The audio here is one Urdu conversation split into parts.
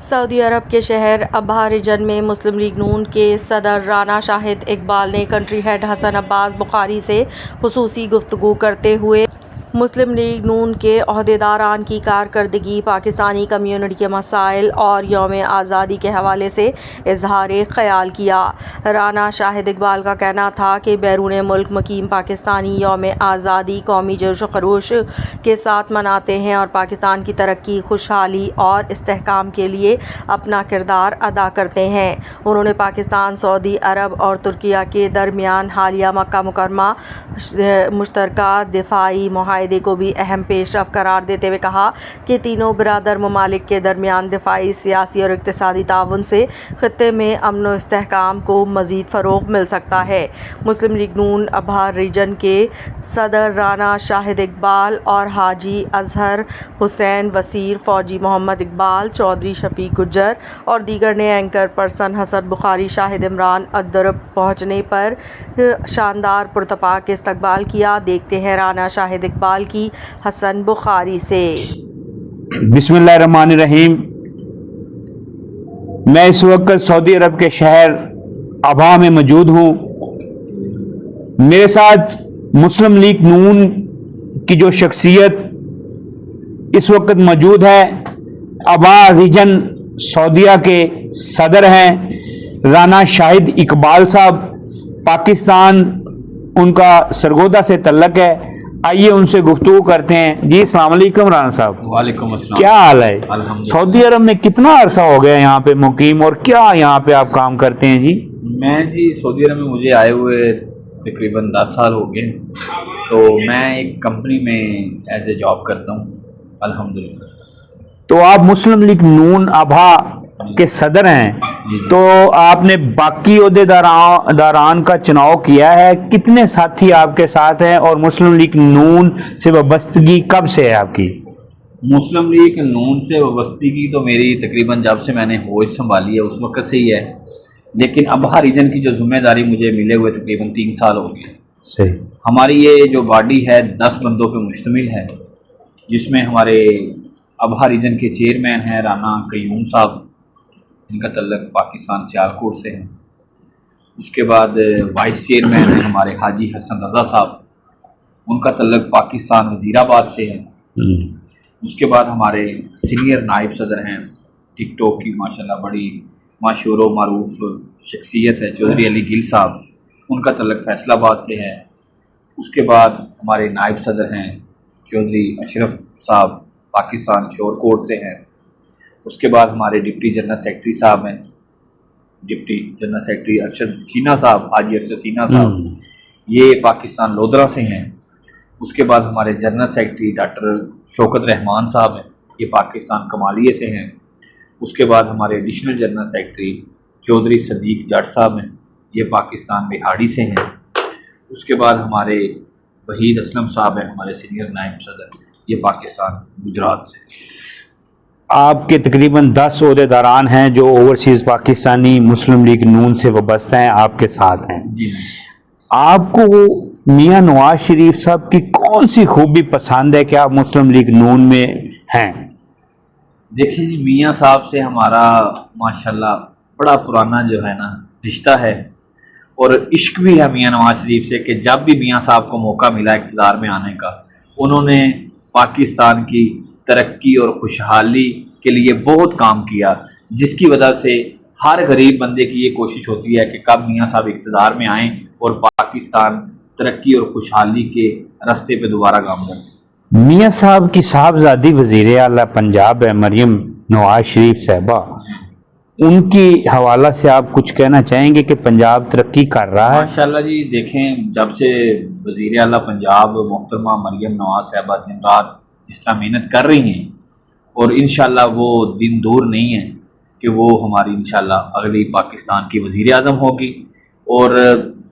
سعودی عرب کے شہر ابہا ریجن میں مسلم لیگ نون کے صدر رانا شاہد اقبال نے کنٹری ہیڈ حسن عباس بخاری سے خصوصی گفتگو کرتے ہوئے مسلم لیگ نون کے عہدیداران کی کارکردگی، پاکستانی کمیونٹی کے مسائل اور یوم آزادی کے حوالے سے اظہار خیال کیا۔ رانا شاہد اقبال کا کہنا تھا کہ بیرون ملک مقیم پاکستانی یوم آزادی قومی جوش و خروش کے ساتھ مناتے ہیں اور پاکستان کی ترقی، خوشحالی اور استحکام کے لیے اپنا کردار ادا کرتے ہیں۔ انہوں نے پاکستان، سعودی عرب اور ترکیہ کے درمیان حالیہ مکہ مکرمہ مشترکہ دفاعی معاہدے کو بھی اہم پیش رفت قرار دیتے ہوئے کہا کہ تینوں برادر ممالک کے درمیان دفاعی، سیاسی اور اقتصادی تعاون سے خطے میں امن و استحکام کو مزید فروغ مل سکتا ہے۔ مسلم لیگ نون ابہا ریجن کے صدر رانا شاہد اقبال اور حاجی اظہر حسین وزیر فوجی محمد اقبال، چودھری شفیق گجر اور دیگر نے اینکر پرسن حسن بخاری، شاہد عمران الدرب پہنچنے پر شاندار پرتپاک استقبال کیا۔ دیکھتے ہیں رانا شاہد اقبال کی حسن بخاری سے۔ بسم اللہ الرحمن الرحیم۔ میں اس وقت سعودی عرب کے شہر ابہا میں موجود ہوں۔ میرے ساتھ مسلم لیگ نون کی جو شخصیت اس وقت موجود ہے، ابہا ریجن سعودیہ کے صدر ہیں رانا شاہد اقبال صاحب۔ پاکستان ان کا سرگودا سے تعلق ہے۔ آئیے ان سے گفتگو کرتے ہیں۔ جی السلام علیکم رانا صاحب۔ وعلیکم السلام۔ کیا حال ہے؟ الحمدللہ۔ سعودی عرب میں کتنا عرصہ ہو گیا یہاں پہ مقیم اور کیا یہاں پہ آپ کام کرتے ہیں؟ جی سعودی عرب میں مجھے آئے ہوئے تقریباً 10 سال ہو گئے، تو میں ایک کمپنی میں ایز اے جاب کرتا ہوں الحمدللہ۔ تو آپ مسلم لیگ نون ابہا کے صدر ہیں، تو آپ نے باقی عہدیداران کا چناؤ کیا ہے، کتنے ساتھی آپ کے ساتھ ہیں اور مسلم لیگ نون سے وابستگی کب سے ہے آپ کی؟ مسلم لیگ نون سے وابستگی تو میری تقریباً جب سے میں نے ہوش سنبھالی ہے اس وقت سے ہی ہے، لیکن ابہا ریجن کی جو ذمہ داری مجھے ملے ہوئے تقریباً 3 سال ہو گئے۔ صحیح۔ ہماری یہ جو باڈی ہے 10 بندوں پہ مشتمل ہے، جس میں ہمارے ابہا ریجن کے چیئرمین ہیں رانا قیوم صاحب، ان کا تعلق پاکستان سیالکوٹ سے ہے۔ اس کے بعد وائس چیئرمین ہیں ہمارے حاجی حسن رضا صاحب، ان کا تعلق پاکستان وزیر آباد سے ہے۔ اس کے بعد ہمارے سینئر نائب صدر ہیں، ٹک ٹاک کی ماشاءاللہ بڑی مشہور و معروف شخصیت ہے، چودھری علی گل صاحب، ان کا تعلق فیصل آباد سے ہے۔ اس کے بعد ہمارے نائب صدر ہیں چودھری اشرف صاحب، پاکستان شور کوٹ سے ہیں۔ اس کے بعد ہمارے ڈپٹی جنرل سیکرٹری صاحب ہیں، ڈپٹی جنرل سیکرٹری ارشد چینا صاحب، حاجی ارشد چینا صاحب، یہ پاکستان لودرا سے ہیں۔ اس کے بعد ہمارے جنرل سیکرٹری ڈاکٹر شوکت رحمان صاحب ہیں، یہ پاکستان کمالیے سے ہیں۔ اس کے بعد ہمارے ایڈیشنل جنرل سیکرٹری چودھری صدیق جٹ صاحب ہیں، یہ پاکستان بہاڑی سے ہیں۔ اس کے بعد ہمارے وحید اسلم صاحب ہیں، ہمارے سینئر نائب صدر، یہ پاکستان گجرات سے۔ آپ کے تقریباً 10 عہدیداران ہیں جو اوورسیز پاکستانی مسلم لیگ نون سے وابستہ ہیں، آپ کے ساتھ ہیں۔ جی آپ کو میاں نواز شریف صاحب کی کون سی خوبی پسند ہے کہ آپ مسلم لیگ نون میں ہیں؟ دیکھیں جی، میاں صاحب سے ہمارا ماشاءاللہ بڑا پرانا جو ہے نا رشتہ ہے، اور عشق بھی ہے میاں نواز شریف سے، کہ جب بھی میاں صاحب کو موقع ملا اقتدار میں آنے کا، انہوں نے پاکستان کی ترقی اور خوشحالی کے لیے بہت کام کیا، جس کی وجہ سے ہر غریب بندے کی یہ کوشش ہوتی ہے کہ کب میاں صاحب اقتدار میں آئیں اور پاکستان ترقی اور خوشحالی کے راستے پہ دوبارہ گامزن۔ میاں صاحب کی صاحبزادی وزیر اعلیٰ پنجاب ہے مریم نواز شریف صاحبہ، ان کی حوالہ سے آپ کچھ کہنا چاہیں گے کہ پنجاب ترقی کر رہا ہے؟ ماشاءاللہ جی، دیکھیں جب سے وزیر اعلیٰ پنجاب محترمہ مریم نواز صاحبہ دن رات جس طرح محنت کر رہی ہیں، اور انشاءاللہ وہ دن دور نہیں ہے کہ وہ ہماری انشاءاللہ اگلی پاکستان کی وزیر اعظم ہوگی، اور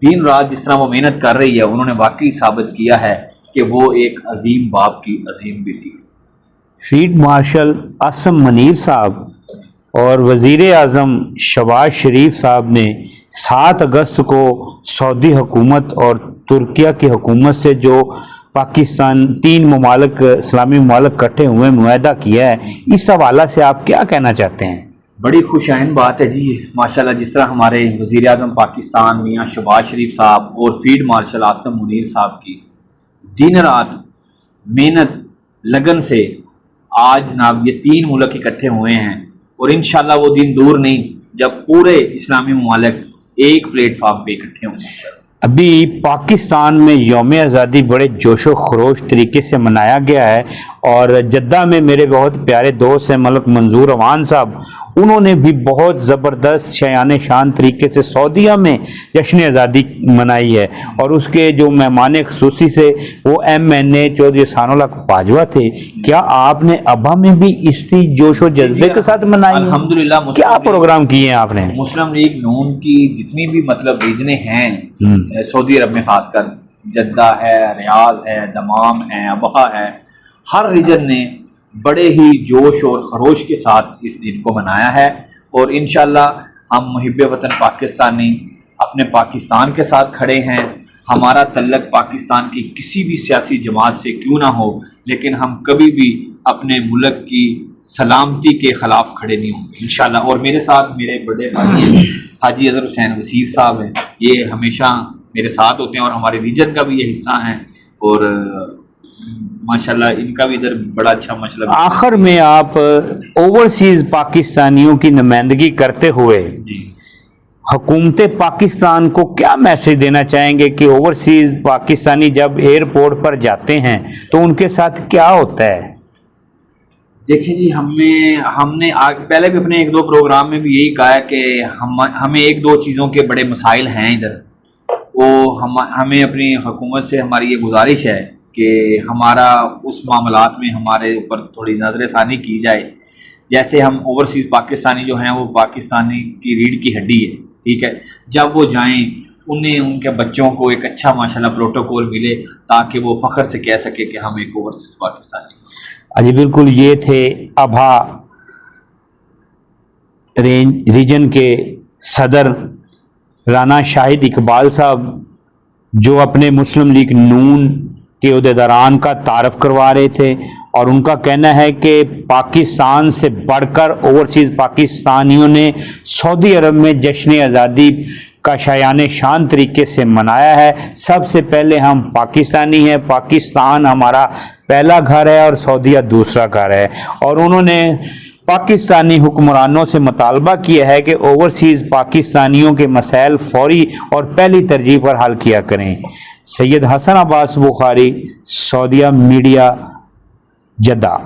دن رات جس طرح وہ محنت کر رہی ہے، انہوں نے واقعی ثابت کیا ہے کہ وہ ایک عظیم باپ کی عظیم بیٹی ہے۔ فیلڈ مارشل عاصم منیر صاحب اور وزیر اعظم شہباز شریف صاحب نے 7 اگست کو سعودی حکومت اور ترکیہ کی حکومت سے جو پاکستان 3 ممالک اسلامی ممالک کٹھے ہوئے معاہدہ کیا ہے، اس حوالہ سے آپ کیا کہنا چاہتے ہیں؟ بڑی خوش آئند بات ہے جی ماشاءاللہ، جس طرح ہمارے وزیر اعظم پاکستان میاں شہباز شریف صاحب اور فیلڈ مارشل عاصم منیر صاحب کی دن رات محنت لگن سے آج جناب یہ 3 ملک اکٹھے ہوئے ہیں، اور انشاءاللہ وہ دن دور نہیں جب پورے اسلامی ممالک ایک پلیٹ فارم پہ اکٹھے ہوں گے۔ ابھی پاکستان میں یوم آزادی بڑے جوش و خروش طریقے سے منایا گیا ہے، اور جدہ میں میرے بہت پیارے دوست ہیں ملک منظور اوان صاحب، انہوں نے بھی بہت زبردست شایان شان طریقے سے سعودیہ میں جشن آزادی منائی ہے، اور اس کے جو مہمان خصوصی سے وہ MNA چودھری احسان اللہ باجوہ تھے۔ کیا آپ نے ابا میں بھی اسی جوش و جذبے کے ساتھ منائی؟ الحمدللہ کیا پروگرام کیے ہیں آپ نے؟ مسلم لیگ نون کی جتنی بھی مطلب ریجنیں ہیں سعودی عرب میں، خاص کر جدہ ہے، ریاض ہے، دمام ہے، ابہا ہے، ہر ریجن نے بڑے ہی جوش اور خروش کے ساتھ اس دن کو منایا ہے، اور انشاءاللہ ہم محب وطن پاکستانی اپنے پاکستان کے ساتھ کھڑے ہیں۔ ہمارا تعلق پاکستان کی کسی بھی سیاسی جماعت سے کیوں نہ ہو، لیکن ہم کبھی بھی اپنے ملک کی سلامتی کے خلاف کھڑے نہیں ہوں گے انشاءاللہ۔ اور میرے ساتھ میرے بڑے بھائی حاجی اظہر حسین وزیر صاحب ہیں، یہ ہمیشہ میرے ساتھ ہوتے ہیں اور ہمارے ریجن کا بھی یہ حصہ ہیں، اور ماشاءاللہ ان کا بھی ادھر بڑا اچھا مطلب۔ آخر میں آپ اوورسیز پاکستانیوں کی نمائندگی کرتے ہوئے جی حکومت پاکستان کو کیا میسج دینا چاہیں گے کہ اوورسیز پاکستانی جب ایئرپورٹ پر جاتے ہیں تو ان کے ساتھ کیا ہوتا ہے؟ دیکھیں جی، ہم نے پہلے بھی اپنے 1-2 پروگرام میں بھی یہی کہا ہے کہ ہمیں 1-2 چیزوں کے بڑے مسائل ہیں ادھر، وہ ہمیں اپنی حکومت سے ہماری یہ گزارش ہے کہ ہمارا اس معاملات میں ہمارے اوپر تھوڑی نظر ثانی کی جائے۔ جیسے ہم اوورسیز پاکستانی جو ہیں وہ پاکستانی کی ریڑھ کی ہڈی ہے، ٹھیک ہے، جب وہ جائیں انہیں ان کے بچوں کو ایک اچھا ماشاءاللہ پروٹوکول ملے تاکہ وہ فخر سے کہہ سکے کہ ہم ایک اوورسیز پاکستانی۔ جی بالکل، یہ تھے ابھا ریجن کے صدر رانا شاہد اقبال صاحب، جو اپنے مسلم لیگ نون کے عہدیداران کا تعارف کروا رہے تھے، اور ان کا کہنا ہے کہ پاکستان سے بڑھ کر اوورسیز پاکستانیوں نے سعودی عرب میں جشن آزادی کا شایان شان طریقے سے منایا ہے۔ سب سے پہلے ہم پاکستانی ہیں، پاکستان ہمارا پہلا گھر ہے اور سعودیہ دوسرا گھر ہے، اور انہوں نے پاکستانی حکمرانوں سے مطالبہ کیا ہے کہ اوورسیز پاکستانیوں کے مسائل فوری اور پہلی ترجیح پر حل کیا کریں۔ سید حسن عباس بخاری، سعودیہ میڈیا، جدہ۔